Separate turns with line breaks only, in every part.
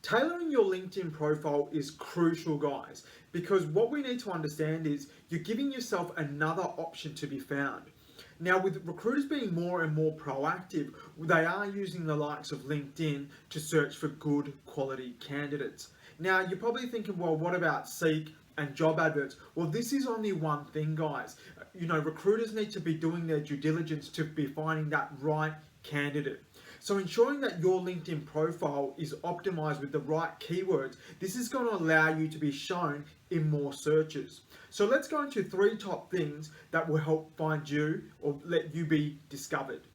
Tailoring your LinkedIn profile is crucial, guys, because what we need to understand is you're giving yourself another option to be found. Now, with recruiters being more and more proactive, they are using the likes of LinkedIn to search for good quality candidates. Now, you're probably thinking, well, what about Seek and job adverts? Well, this is only one thing, guys. Recruiters need to be doing their due diligence to be finding that right candidate. So ensuring that your LinkedIn profile is optimized with the right keywords, this is going to allow you to be shown in more searches. So let's go into 3 top things that will help find you or let you be discovered.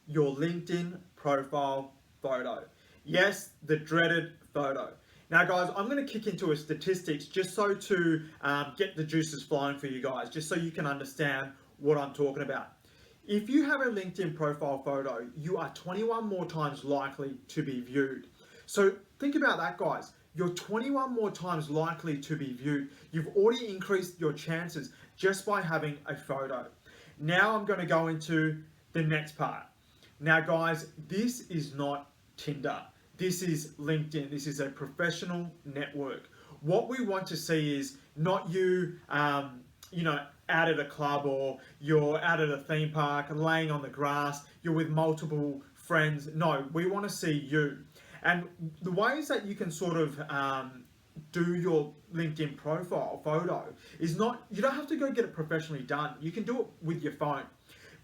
Your LinkedIn profile photo. Yes, the dreaded photo. Now, guys, I'm going to kick into a statistics just so to get the juices flowing for you guys, just so you can understand what I'm talking about. If you have a LinkedIn profile photo, you are 21 more times likely to be viewed. So think about that, guys. You're 21 more times likely to be viewed. You've already increased your chances just by having a photo. Now I'm going to go into the next part. Now, guys, this is not Tinder. This is LinkedIn. This is a professional network. What we want to see is not you, out at a club or you're out at a theme park laying on the grass, you're with multiple friends. No, we want to see you. And the ways that you can sort of do your LinkedIn profile photo is you don't have to go get it professionally done. You can do it with your phone.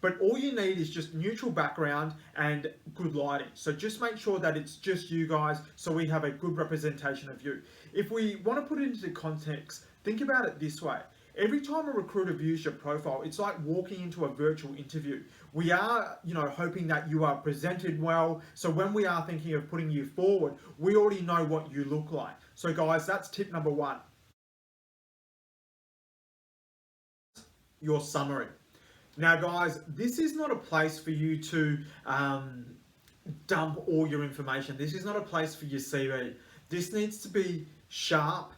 But all you need is just neutral background and good lighting. So just make sure that it's just you guys so we have a good representation of you. If we want to put it into context, think about it this way. Every time a recruiter views your profile, it's like walking into a virtual interview. We are, hoping that you are presented well. So when we are thinking of putting you forward, we already know what you look like. So guys, that's tip number 1. Your summary. Now, guys, this is not a place for you to dump all your information. This is not a place for your CV. This needs to be sharp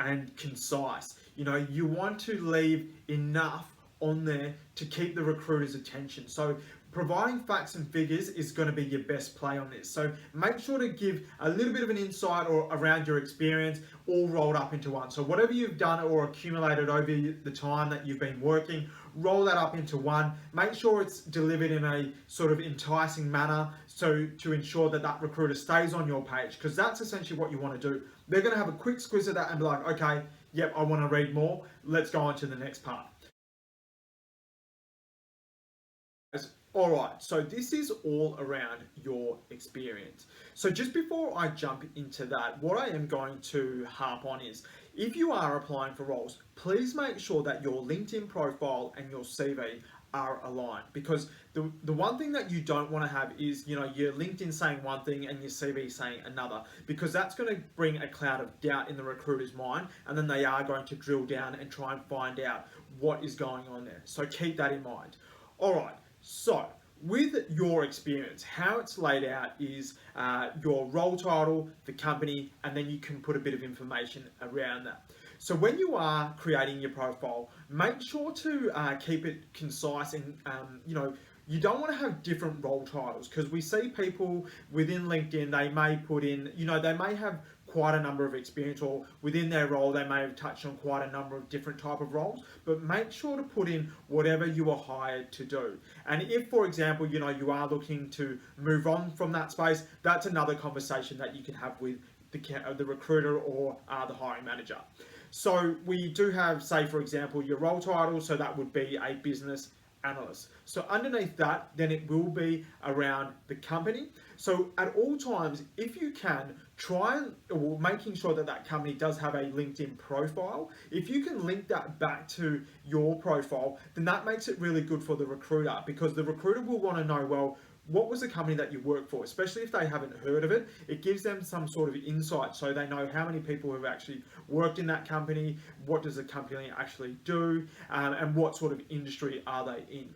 and concise. You want to leave enough on there to keep the recruiter's attention. So providing facts and figures is going to be your best play on this. So make sure to give a little bit of an insight or around your experience all rolled up into one. So whatever you've done or accumulated over the time that you've been working, roll that up into one. Make sure it's delivered in a sort of enticing manner so to ensure that that recruiter stays on your page, because that's essentially what you want to do. They're going to have a quick squiz of that and be like, okay, yep, I want to read more. Let's go on to the next part. All right, so this is all around your experience. So just before I jump into that, what I am going to harp on is, if you are applying for roles, please make sure that your LinkedIn profile and your CV are aligned, because the one thing that you don't want to have is, your LinkedIn saying one thing and your CV saying another, because that's going to bring a cloud of doubt in the recruiter's mind, and then they are going to drill down and try and find out what is going on there. So keep that in mind. All right. So, with your experience, how it's laid out is your role title, the company, and then you can put a bit of information around that. So when you are creating your profile, make sure to keep it concise and, you don't want to have different role titles, because we see people within LinkedIn, they may put in, they may have quite a number of experience, or within their role they may have touched on quite a number of different type of roles, but make sure to put in whatever you are hired to do. And if, for example, you are looking to move on from that space, that's another conversation that you can have with the recruiter or the hiring manager. So we do have, say for example, your role title, so that would be a business analyst. So underneath that, then it will be around the company. So at all times, if you can, try and, or making sure that that company does have a LinkedIn profile. If you can link that back to your profile, then that makes it really good for the recruiter, because the recruiter will want to know, well, what was the company that you work for, especially if they haven't heard of it. It gives them some sort of insight, so they know how many people have actually worked in that company, what does the company actually do, and what sort of industry are they in.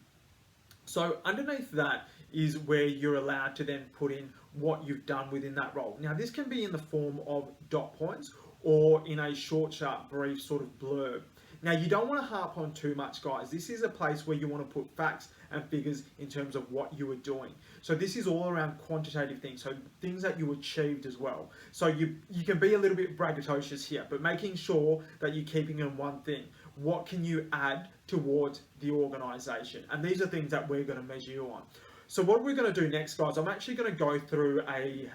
So underneath that is where you're allowed to then put in what you've done within that role. Now, this can be in the form of dot points or in a short, sharp, brief sort of blurb. Now, you don't want to harp on too much, guys. This is a place where you want to put facts and figures in terms of what you are doing. So this is all around quantitative things, so things that you achieved as well. So you can be a little bit braggadocious here, but making sure that you're keeping in one thing. What can you add towards the organization? And these are things that we're going to measure you on. So what we're going to do next, guys, I'm actually going to go through a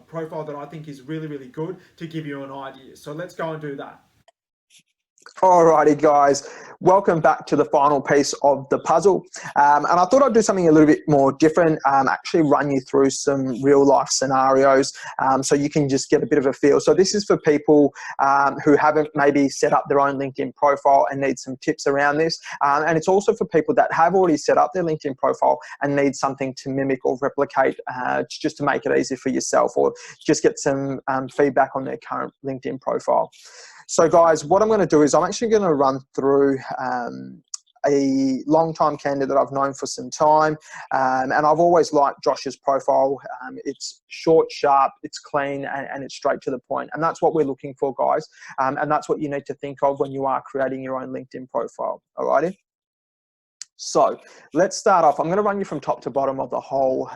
profile that I think is really, really good to give you an idea. So let's go and do that.
Alrighty, guys, welcome back to the final piece of the puzzle. And I thought I'd do something a little bit more different, actually run you through some real life scenarios so you can just get a bit of a feel. So this is for people who haven't maybe set up their own LinkedIn profile and need some tips around this. And it's also for people that have already set up their LinkedIn profile and need something to mimic or replicate just to make it easy for yourself, or just get some feedback on their current LinkedIn profile. So guys, what I'm going to do is I'm actually going to run through a long-time candidate that I've known for some time, and I've always liked Josh's profile. It's short, sharp, it's clean, and it's straight to the point. And that's what we're looking for, guys. And that's what you need to think of when you are creating your own LinkedIn profile. Alrighty? So let's start off. I'm going to run you from top to bottom of the whole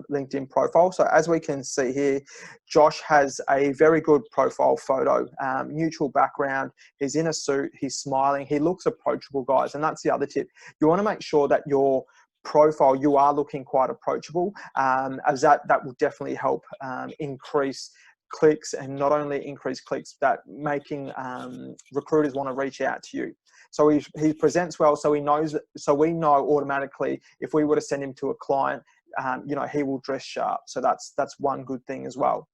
LinkedIn profile. So as we can see here, Josh has a very good profile photo, neutral background. He's in a suit, he's smiling, he looks approachable, guys. And that's the other tip. You want to make sure that your profile, you are looking quite approachable, as that will definitely help increase clicks, and not only increase clicks, but making recruiters want to reach out to you. So he presents well, so he knows. So we know automatically if we were to send him to a client, he will dress sharp. So that's one good thing as well.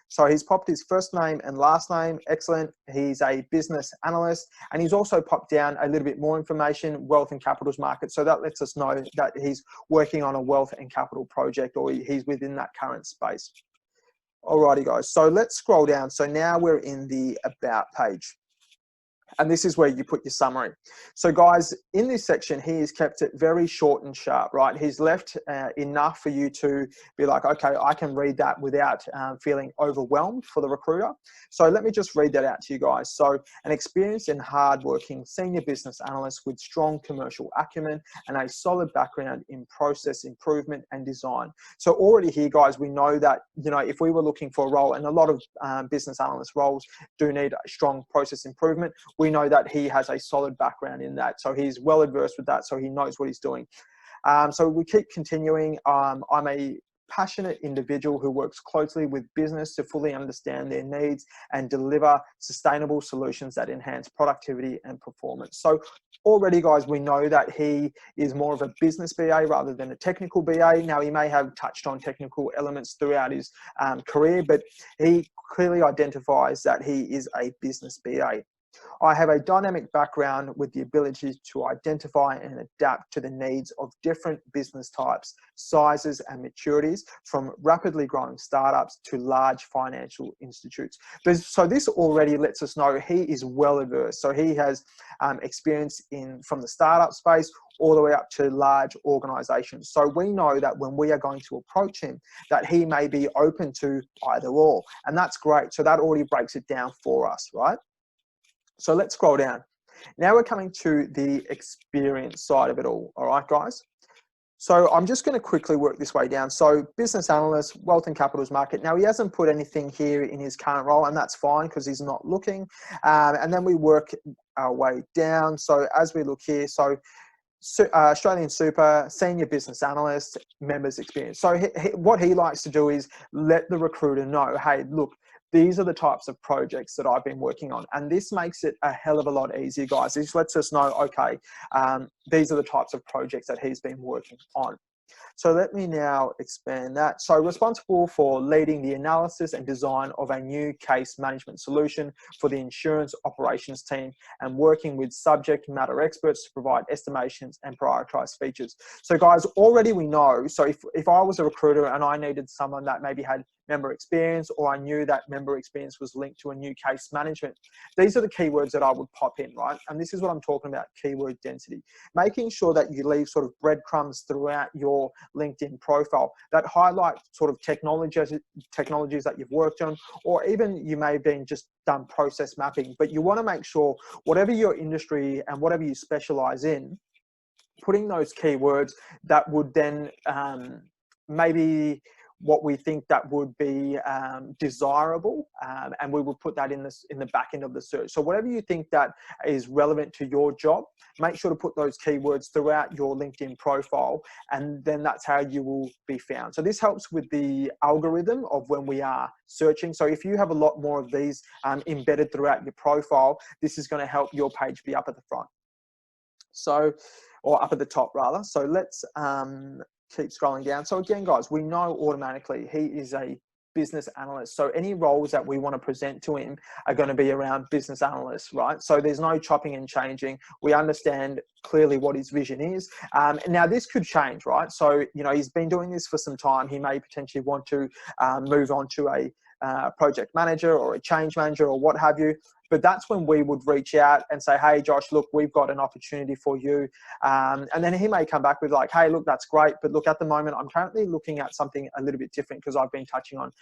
So he's popped his first name and last name. Excellent. He's a business analyst, and he's also popped down a little bit more information: wealth and capitals market. So that lets us know that he's working on a wealth and capital project, or he's within that current space. Alrighty, guys. So let's scroll down. So now we're in the about page. And this is where you put your summary. So guys, in this section, he has kept it very short and sharp, right? He's left enough for you to be like, okay, I can read that without feeling overwhelmed for the recruiter. So let me just read that out to you guys. So an experienced and hardworking senior business analyst with strong commercial acumen and a solid background in process improvement and design. So already here, guys, we know that, if we were looking for a role, and a lot of business analyst roles do need strong process improvement, we know that he has a solid background in that. So he's well adversed with that. So he knows what he's doing. So we keep continuing. I'm a passionate individual who works closely with business to fully understand their needs and deliver sustainable solutions that enhance productivity and performance. So already, guys, we know that he is more of a business BA rather than a technical BA. Now, he may have touched on technical elements throughout his career, but he clearly identifies that he is a business BA. I have a dynamic background with the ability to identify and adapt to the needs of different business types, sizes, and maturities, from rapidly growing startups to large financial institutes. So this already lets us know he is well averse. So he has experience from the startup space all the way up to large organizations. So we know that when we are going to approach him, that he may be open to either or. And that's great. So that already breaks it down for us, right? So let's scroll down. Now we're coming to the experience side of it all. All right, guys. So I'm just going to quickly work this way down. So business analyst, wealth and capitals market. Now he hasn't put anything here in his current role, and that's fine because he's not looking. And then we work our way down. So as we look here, so Australian Super, senior business analyst, members experience. So what he likes to do is let the recruiter know, hey, look, these are the types of projects that I've been working on. And this makes it a hell of a lot easier, guys. This lets us know, okay, these are the types of projects that he's been working on. So let me now expand that. So responsible for leading the analysis and design of a new case management solution for the insurance operations team, and working with subject matter experts to provide estimations and prioritize features. So guys, already we know, so if I was a recruiter and I needed someone that maybe had member experience, or I knew that member experience was linked to a new case management. These are the keywords that I would pop in, right? And this is what I'm talking about, keyword density. Making sure that you leave sort of breadcrumbs throughout your LinkedIn profile that highlight sort of technologies that you've worked on, or even you may have been just done process mapping, but you want to make sure whatever your industry and whatever you specialize in, putting those keywords that would then maybe what we think that would be desirable, and we will put that in the back end of the search. So whatever you think that is relevant to your job, make sure to put those keywords throughout your LinkedIn profile, and then that's how you will be found. So this helps with the algorithm of when we are searching. So if you have a lot more of these embedded throughout your profile, this is going to help your page be up at the front. So, or up at the top rather. So let's keep scrolling down. So again, guys, we know automatically he is a business analyst. So any roles that we want to present to him are going to be around business analysts, right? So there's no chopping and changing. We understand clearly what his vision is. Now this could change, right? So, you know, he's been doing this for some time. He may potentially want to move on to a project manager or a change manager or what have you. But that's when we would reach out and say, hey, Josh, look, we've got an opportunity for you. And then he may come back with like, hey, look, that's great. But look, at the moment, I'm currently looking at something a little bit different because I've been touching on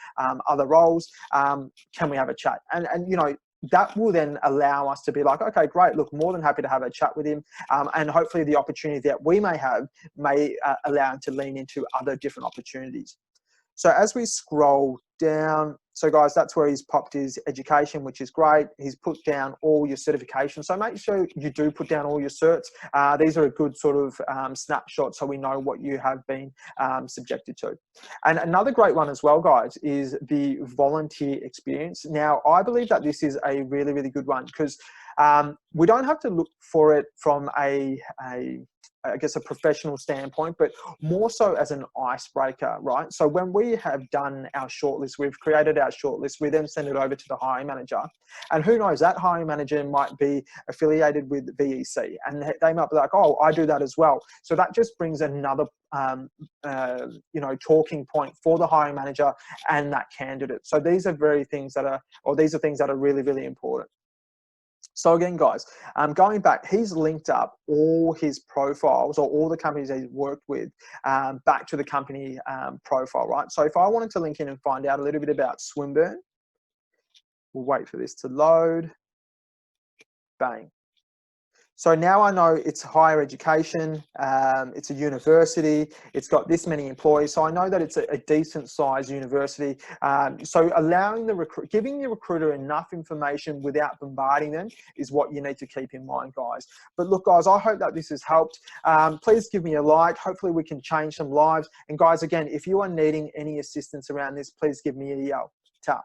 other roles. Can we have a chat? And you know, that will then allow us to be like, okay, great. Look, more than happy to have a chat with him. And hopefully the opportunity that we may have may allow him to lean into other different opportunities. So as we scroll down, so guys, that's where he's popped his education, which is great. He's put down all your certifications. So make sure you do put down all your certs. These are a good sort of snapshot so we know what you have been subjected to. And another great one as well, guys, is the volunteer experience. Now, I believe that this is a really, really good one because we don't have to look for it from I guess a professional standpoint, but more so as an icebreaker, right? So when we have done our shortlist, we've created our shortlist, we then send it over to the hiring manager. And who knows, that hiring manager might be affiliated with VEC and they might be like, oh, I do that as well. So that just brings another you know, talking point for the hiring manager and that candidate. So these are things that are really, really important. So again, guys, going back, he's linked up all his profiles or all the companies he's worked with back to the company profile, right? So if I wanted to link in and find out a little bit about Swinburne, we'll wait for this to load. Bang. So now I know it's higher education, it's a university, it's got this many employees. So I know that it's a decent sized university. So allowing giving the recruiter enough information without bombarding them is what you need to keep in mind, guys. But look, guys, I hope that this has helped. Please give me a like. Hopefully we can change some lives. And guys, again, if you are needing any assistance around this, please give me a yell. Ta.